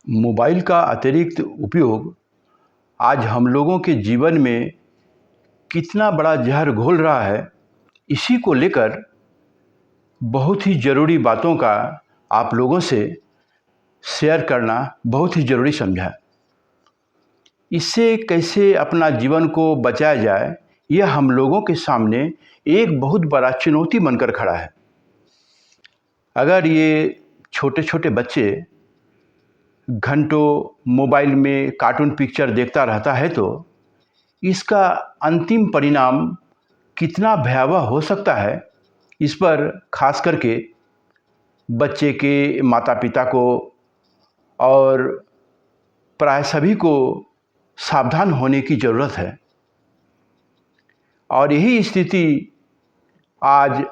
Mobile का अतिरिक्त उपयोग आज हम लोगों के जीवन में कितना बड़ा जहर घोल रहा है, इसी को लेकर बहुत ही ज़रूरी बातों का आप लोगों से शेयर करना बहुत ही ज़रूरी समझा। इससे कैसे अपना जीवन को बचाया जाए, यह हम लोगों के सामने एक बहुत बड़ा चुनौती बनकर खड़ा है। अगर ये छोटे छोटे बच्चे घंटों मोबाइल में कार्टून पिक्चर देखता रहता है तो इसका अंतिम परिणाम कितना भयावह हो सकता है, इस पर खास करके बच्चे के माता पिता को और प्राय सभी को सावधान होने की ज़रूरत है। और यही स्थिति आज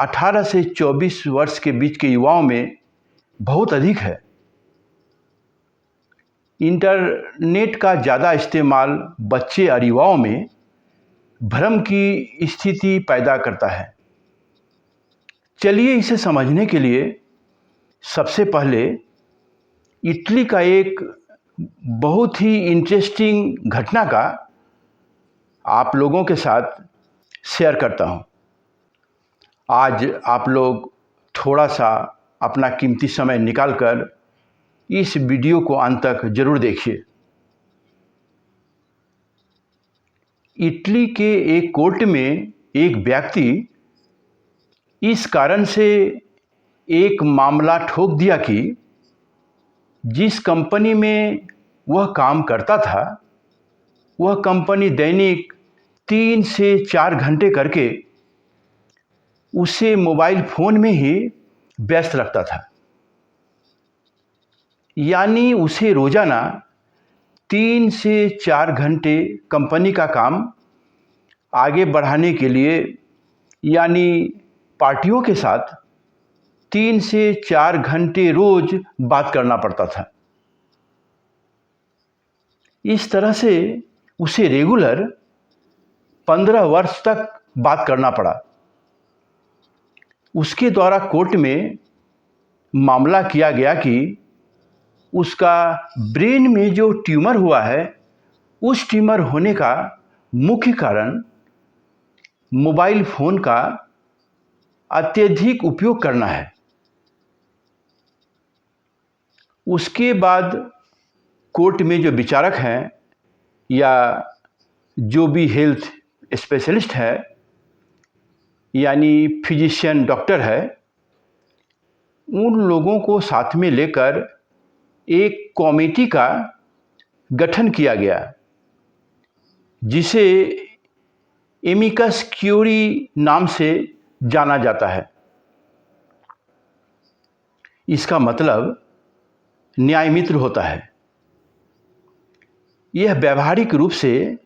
18 से 24 वर्ष के बीच के युवाओं में बहुत अधिक है। इंटरनेट का ज़्यादा इस्तेमाल बच्चे और युवाओं में भ्रम की स्थिति पैदा करता है। चलिए इसे समझने के लिए सबसे पहले इटली का एक बहुत ही इंटरेस्टिंग घटना का आप लोगों के साथ शेयर करता हूँ। आज आप लोग थोड़ा सा अपना कीमती समय निकालकर इस वीडियो को अंत तक जरूर देखिए। इटली के एक कोर्ट में एक व्यक्ति इस कारण से एक मामला ठोक दिया कि जिस कंपनी में वह काम करता था, वह कंपनी दैनिक 3 से 4 घंटे करके उसे मोबाइल फ़ोन में ही व्यस्त रखता था। यानी उसे रोज़ाना 3 से 4 घंटे कंपनी का काम आगे बढ़ाने के लिए, यानी पार्टियों के साथ 3 से 4 घंटे रोज बात करना पड़ता था। इस तरह से उसे रेगुलर 15 वर्ष तक बात करना पड़ा। उसके द्वारा कोर्ट में मामला किया गया कि उसका ब्रेन में जो ट्यूमर हुआ है, उस ट्यूमर होने का मुख्य कारण मोबाइल फ़ोन का अत्यधिक उपयोग करना है। उसके बाद कोर्ट में जो विचारक हैं या जो भी हेल्थ स्पेशलिस्ट है, यानी फिजिशियन डॉक्टर है, उन लोगों को साथ में लेकर एक कमेटी का गठन किया गया, जिसे एमिकस क्यूरी नाम से जाना जाता है। इसका मतलब न्याय मित्र होता है। यह व्यावहारिक रूप से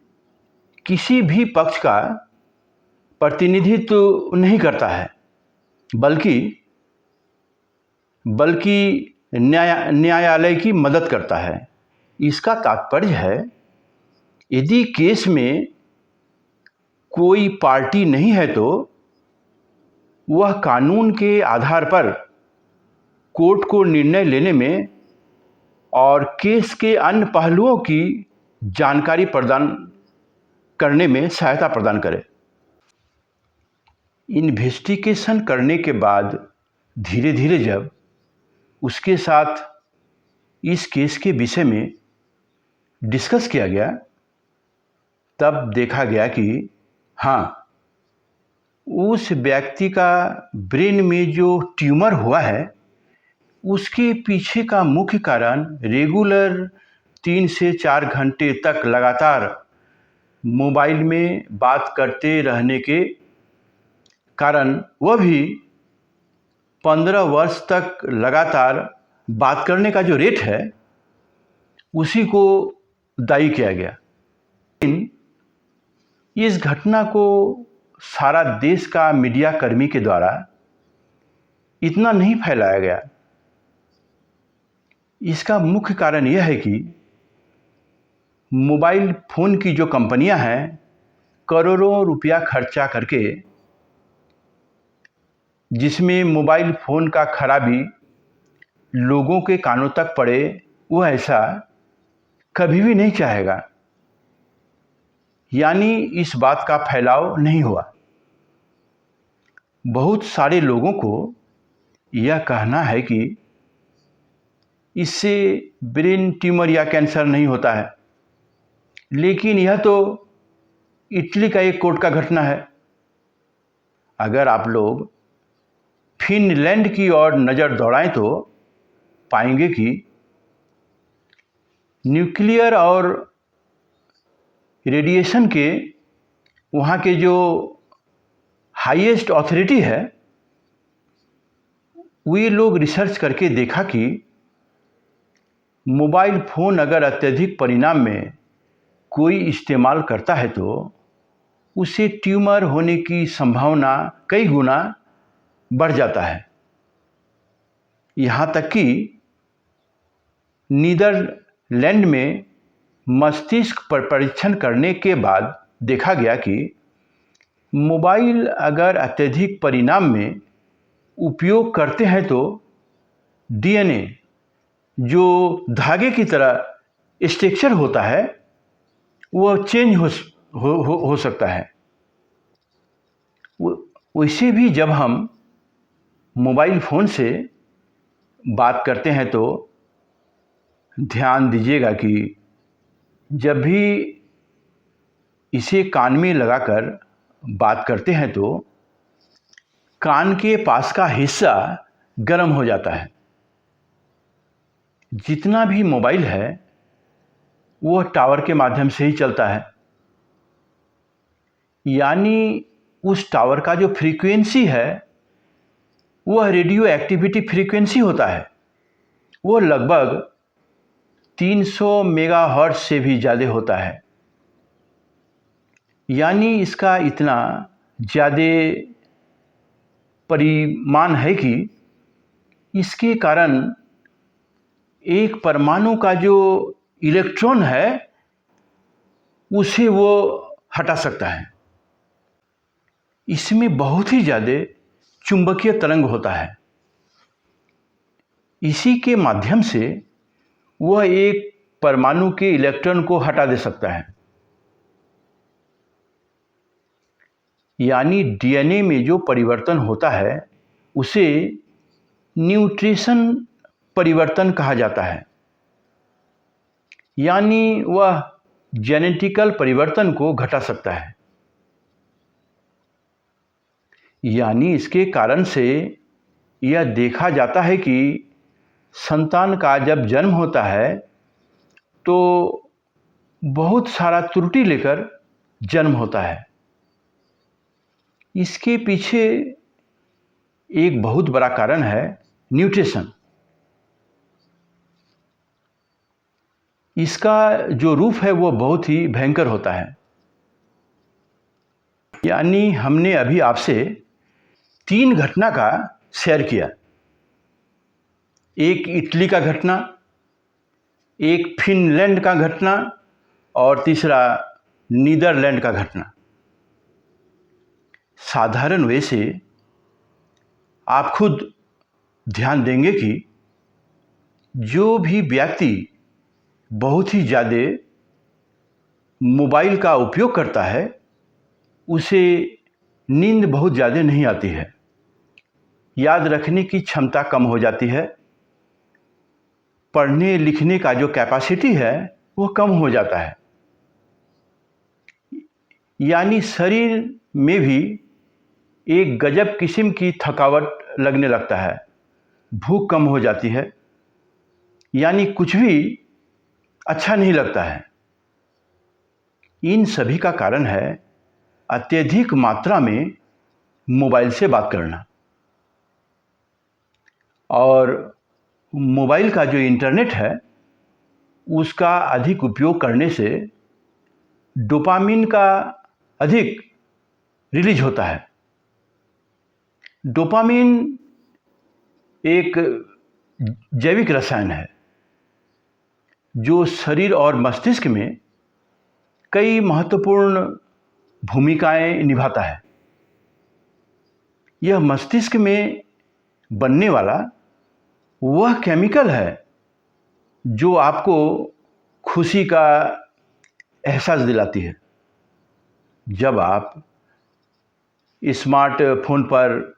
किसी भी पक्ष का प्रतिनिधित्व नहीं करता है, बल्कि न्यायालय की मदद करता है। इसका तात्पर्य है, यदि केस में कोई पार्टी नहीं है तो वह कानून के आधार पर कोर्ट को निर्णय लेने में और केस के अन्य पहलुओं की जानकारी प्रदान करने में सहायता प्रदान करे। इन्वेस्टिगेशन करने के बाद धीरे धीरे जब उसके साथ इस केस के विषय में डिस्कस किया गया, तब देखा गया कि हाँ, उस व्यक्ति का ब्रेन में जो ट्यूमर हुआ है, उसके पीछे का मुख्य कारण रेगुलर 3 से 4 घंटे तक लगातार मोबाइल में बात करते रहने के कारण, वह भी 15 वर्ष तक लगातार बात करने का जो रेट है, उसी को दायी किया गया। लेकिन इस घटना को सारा देश का मीडिया कर्मी के द्वारा इतना नहीं फैलाया गया। इसका मुख्य कारण यह है कि मोबाइल फ़ोन की जो कंपनियां हैं, करोड़ों रुपया खर्चा करके, जिसमें मोबाइल फ़ोन का खराबी लोगों के कानों तक पड़े वह ऐसा कभी भी नहीं चाहेगा। यानी इस बात का फैलाव नहीं हुआ। बहुत सारे लोगों को यह कहना है कि इससे ब्रेन ट्यूमर या कैंसर नहीं होता है, लेकिन यह तो इटली का एक कोर्ट का घटना है। अगर आप लोग फिनलैंड की ओर नज़र दौड़ाएं तो पाएंगे कि न्यूक्लियर और रेडिएशन के वहाँ के जो हाईएस्ट अथॉरिटी है, वे लोग रिसर्च करके देखा कि मोबाइल फ़ोन अगर अत्यधिक परिमाण में कोई इस्तेमाल करता है तो उसे ट्यूमर होने की संभावना कई गुना बढ़ जाता है। यहाँ तक कि नीदरलैंड में मस्तिष्क पर परीक्षण करने के बाद देखा गया कि मोबाइल अगर अत्यधिक परिमाण में उपयोग करते हैं तो डीएनए जो धागे की तरह स्ट्रक्चर होता है वह चेंज हो सकता है। वैसे भी जब हम मोबाइल फ़ोन से बात करते हैं तो ध्यान दीजिएगा कि जब भी इसे कान में लगाकर बात करते हैं तो कान के पास का हिस्सा गर्म हो जाता है। जितना भी मोबाइल है वह टावर के माध्यम से ही चलता है, यानी उस टावर का जो फ्रीक्वेंसी है वह रेडियो एक्टिविटी फ्रीक्वेंसी होता है। वो लगभग 300 मेगाहर्ट्ज से भी ज़्यादा होता है। यानी इसका इतना ज़्यादा परिमाण है कि इसके कारण एक परमाणु का जो इलेक्ट्रॉन है उसे वो हटा सकता है। इसमें बहुत ही ज़्यादा चुंबकीय तरंग होता है। इसी के माध्यम से वह एक परमाणु के इलेक्ट्रॉन को हटा दे सकता है। यानी डीएनए में जो परिवर्तन होता है उसे न्यूट्रिशन परिवर्तन कहा जाता है। यानी वह जेनेटिकल परिवर्तन को घटा सकता है। यानी इसके कारण से यह देखा जाता है कि संतान का जब जन्म होता है तो बहुत सारा त्रुटि लेकर जन्म होता है। इसके पीछे एक बहुत बड़ा कारण है न्यूट्रिशन। इसका जो रूप है वो बहुत ही भयंकर होता है। यानी हमने अभी आपसे 3 घटना का शेयर किया। एक इटली का घटना, एक फिनलैंड का घटना और तीसरा नीदरलैंड का घटना। साधारण वे से आप खुद ध्यान देंगे कि जो भी व्यक्ति बहुत ही ज़्यादा मोबाइल का उपयोग करता है उसे नींद बहुत ज़्यादा नहीं आती है, याद रखने की क्षमता कम हो जाती है, पढ़ने लिखने का जो कैपेसिटी है वो कम हो जाता है। यानी शरीर में भी एक गजब किस्म की थकावट लगने लगता है, भूख कम हो जाती है, यानी कुछ भी अच्छा नहीं लगता है। इन सभी का कारण है अत्यधिक मात्रा में मोबाइल से बात करना। और मोबाइल का जो इंटरनेट है उसका अधिक उपयोग करने से डोपामिन का अधिक रिलीज होता है। डोपामिन एक जैविक रसायन है जो शरीर और मस्तिष्क में कई महत्वपूर्ण भूमिकाएं निभाता है। यह मस्तिष्क में बनने वाला वह केमिकल है जो आपको खुशी का एहसास दिलाती है। जब आप स्मार्टफ़ोन पर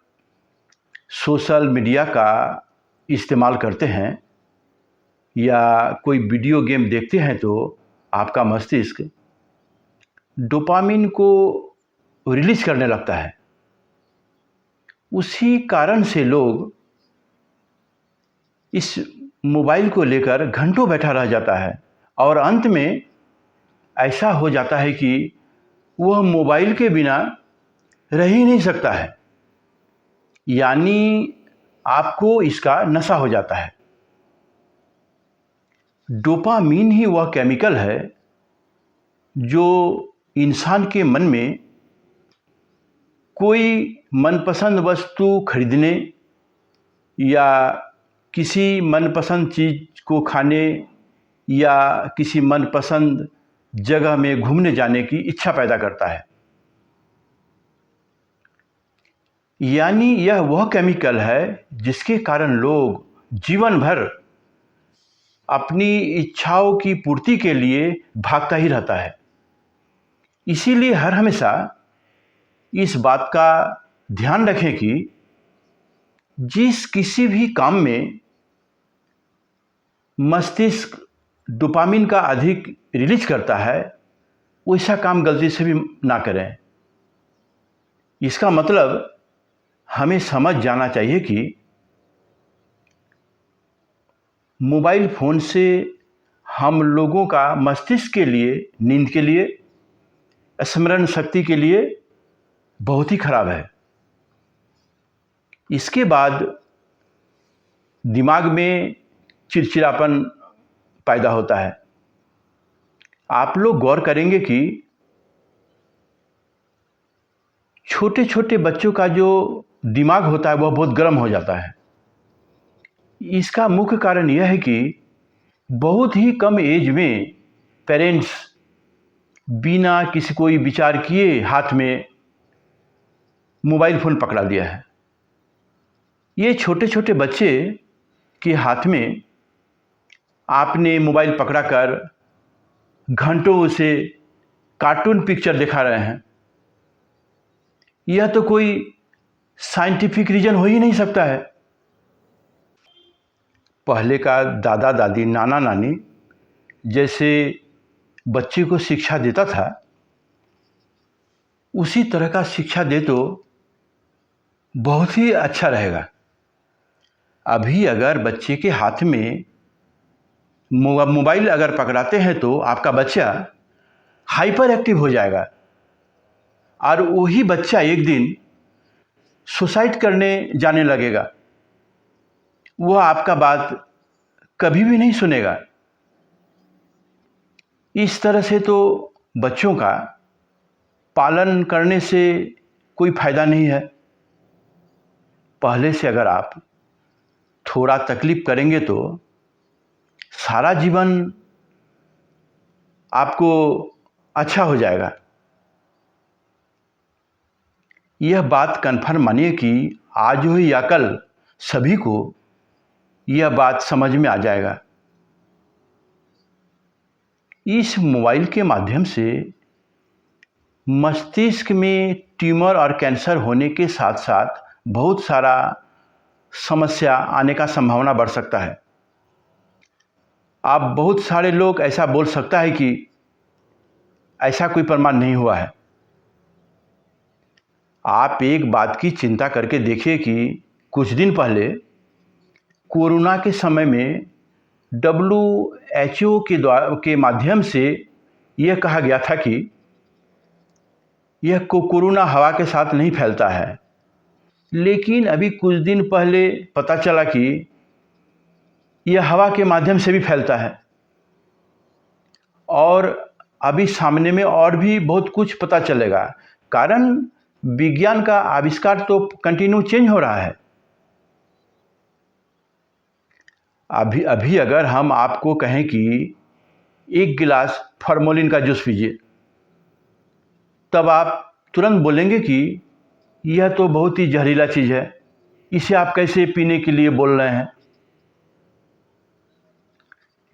सोशल मीडिया का इस्तेमाल करते हैं या कोई वीडियो गेम देखते हैं तो आपका मस्तिष्क डोपामिन को रिलीज़ करने लगता है। उसी कारण से लोग इस मोबाइल को लेकर घंटों बैठा रह जाता है और अंत में ऐसा हो जाता है कि वह मोबाइल के बिना रह ही नहीं सकता है, यानी आपको इसका नशा हो जाता है। डोपामीन ही वह केमिकल है जो इंसान के मन में कोई मनपसंद वस्तु खरीदने या किसी मनपसंद चीज़ को खाने या किसी मनपसंद जगह में घूमने जाने की इच्छा पैदा करता है। यानी यह वह केमिकल है जिसके कारण लोग जीवन भर अपनी इच्छाओं की पूर्ति के लिए भागता ही रहता है। इसीलिए हर हमेशा इस बात का ध्यान रखें कि जिस किसी भी काम में मस्तिष्क डोपामिन का अधिक रिलीज करता है वैसा काम गलती से भी ना करें। इसका मतलब हमें समझ जाना चाहिए कि मोबाइल फ़ोन से हम लोगों का मस्तिष्क के लिए, नींद के लिए, स्मरण शक्ति के लिए बहुत ही खराब है। इसके बाद दिमाग में चिड़चिड़ापन पैदा होता है। आप लोग गौर करेंगे कि छोटे छोटे बच्चों का जो दिमाग होता है वह बहुत गर्म हो जाता है। इसका मुख्य कारण यह है कि बहुत ही कम एज में पेरेंट्स बिना किसी कोई विचार किए हाथ में मोबाइल फ़ोन पकड़ा दिया है। ये छोटे छोटे बच्चे के हाथ में आपने मोबाइल पकड़ाकर घंटों उसे कार्टून पिक्चर दिखा रहे हैं। यह तो कोई साइंटिफिक रीज़न हो ही नहीं सकता है। पहले का दादा दादी, नाना नानी जैसे बच्चे को शिक्षा देता था उसी तरह का शिक्षा दे तो बहुत ही अच्छा रहेगा। अभी अगर बच्चे के हाथ में मोबाइल अगर पकड़ाते हैं तो आपका बच्चा हाइपर एक्टिव हो जाएगा और वही बच्चा एक दिन सुसाइड करने जाने लगेगा। वह आपका बात कभी भी नहीं सुनेगा। इस तरह से तो बच्चों का पालन करने से कोई फायदा नहीं है। पहले से अगर आप थोड़ा तकलीफ करेंगे तो सारा जीवन आपको अच्छा हो जाएगा। यह बात कन्फर्म मानिए कि आज हो या कल सभी को यह बात समझ में आ जाएगा। इस मोबाइल के माध्यम से मस्तिष्क में ट्यूमर और कैंसर होने के साथ साथ बहुत सारा समस्या आने का संभावना बढ़ सकता है। आप बहुत सारे लोग ऐसा बोल सकता है कि ऐसा कोई प्रमाण नहीं हुआ है। आप एक बात की चिंता करके देखिए कि कुछ दिन पहले कोरोना के समय में WHO के माध्यम से यह कहा गया था कि यह कोरोना हवा के साथ नहीं फैलता है, लेकिन अभी कुछ दिन पहले पता चला कि यह हवा के माध्यम से भी फैलता है और अभी सामने में और भी बहुत कुछ पता चलेगा। कारण विज्ञान का आविष्कार तो कंटिन्यू चेंज हो रहा है। अभी अगर हम आपको कहें कि एक गिलास फॉर्मोलिन का जूस पीजिए, तब आप तुरंत बोलेंगे कि यह तो बहुत ही जहरीला चीज़ है, इसे आप कैसे पीने के लिए बोल रहे हैं।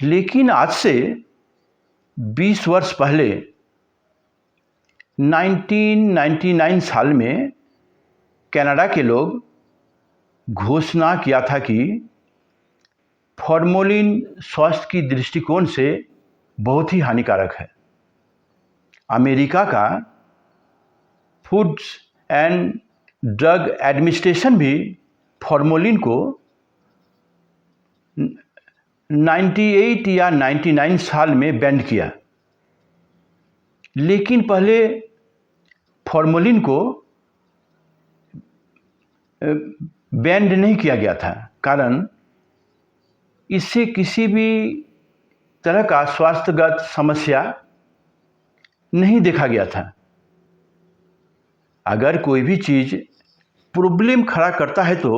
लेकिन आज से 20 वर्ष पहले 1999 साल में कनाडा के लोग घोषणा किया था कि फॉर्मोलिन स्वास्थ्य की दृष्टिकोण से बहुत ही हानिकारक है। अमेरिका का फूड्स एंड ड्रग एडमिनिस्ट्रेशन भी फॉर्मोलिन को 98 या 99 साल में बैन किया। लेकिन पहले फॉर्मोलिन को बैन नहीं किया गया था, कारण इससे किसी भी तरह का स्वास्थ्यगत समस्या नहीं देखा गया था। अगर कोई भी चीज़ प्रॉब्लम खड़ा करता है तो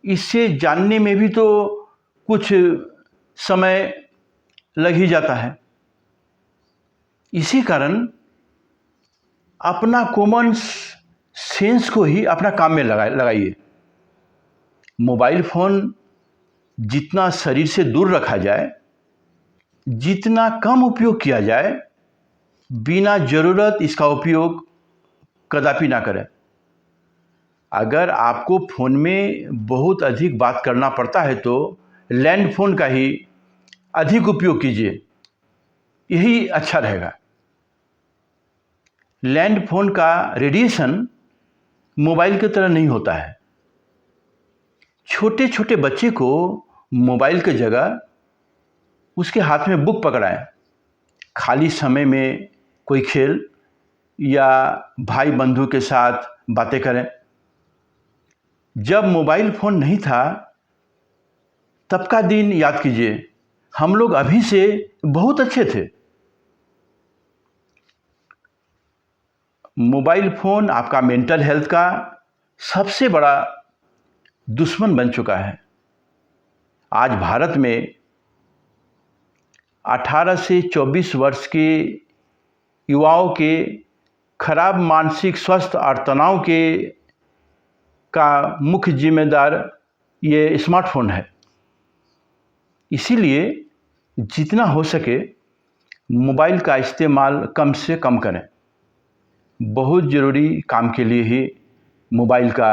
इससे जानने में भी तो कुछ समय लग ही जाता है। इसी कारण अपना कॉमन सेंस को ही अपना काम में लगाइए। मोबाइल फ़ोन जितना शरीर से दूर रखा जाए, जितना कम उपयोग किया जाए, बिना ज़रूरत इसका उपयोग कदापि ना करें। अगर आपको फ़ोन में बहुत अधिक बात करना पड़ता है तो लैंड फ़ोन का ही अधिक उपयोग कीजिए, यही अच्छा रहेगा। लैंड फ़ोन का रेडिएशन मोबाइल की तरह नहीं होता है। छोटे छोटे बच्चे को मोबाइल की जगह उसके हाथ में बुक पकड़ाएं। खाली समय में कोई खेल या भाई बंधु के साथ बातें करें। जब मोबाइल फ़ोन नहीं था तब का दिन याद कीजिए, हम लोग अभी से बहुत अच्छे थे। मोबाइल फ़ोन आपका मेंटल हेल्थ का सबसे बड़ा दुश्मन बन चुका है। आज भारत में 18 से 24 वर्ष के युवाओं के खराब मानसिक स्वास्थ्य और तनाव का मुख्य जिम्मेदार ये स्मार्टफोन है। इसीलिए जितना हो सके मोबाइल का इस्तेमाल कम से कम करें। बहुत ज़रूरी काम के लिए ही मोबाइल का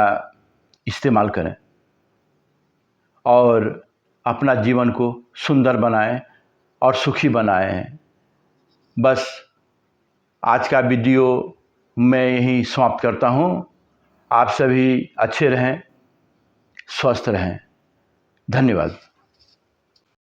इस्तेमाल करें और अपना जीवन को सुंदर बनाएं और सुखी बनाएं। बस आज का वीडियो मैं यहीं समाप्त करता हूं। आप सभी अच्छे रहें, स्वस्थ रहें। धन्यवाद।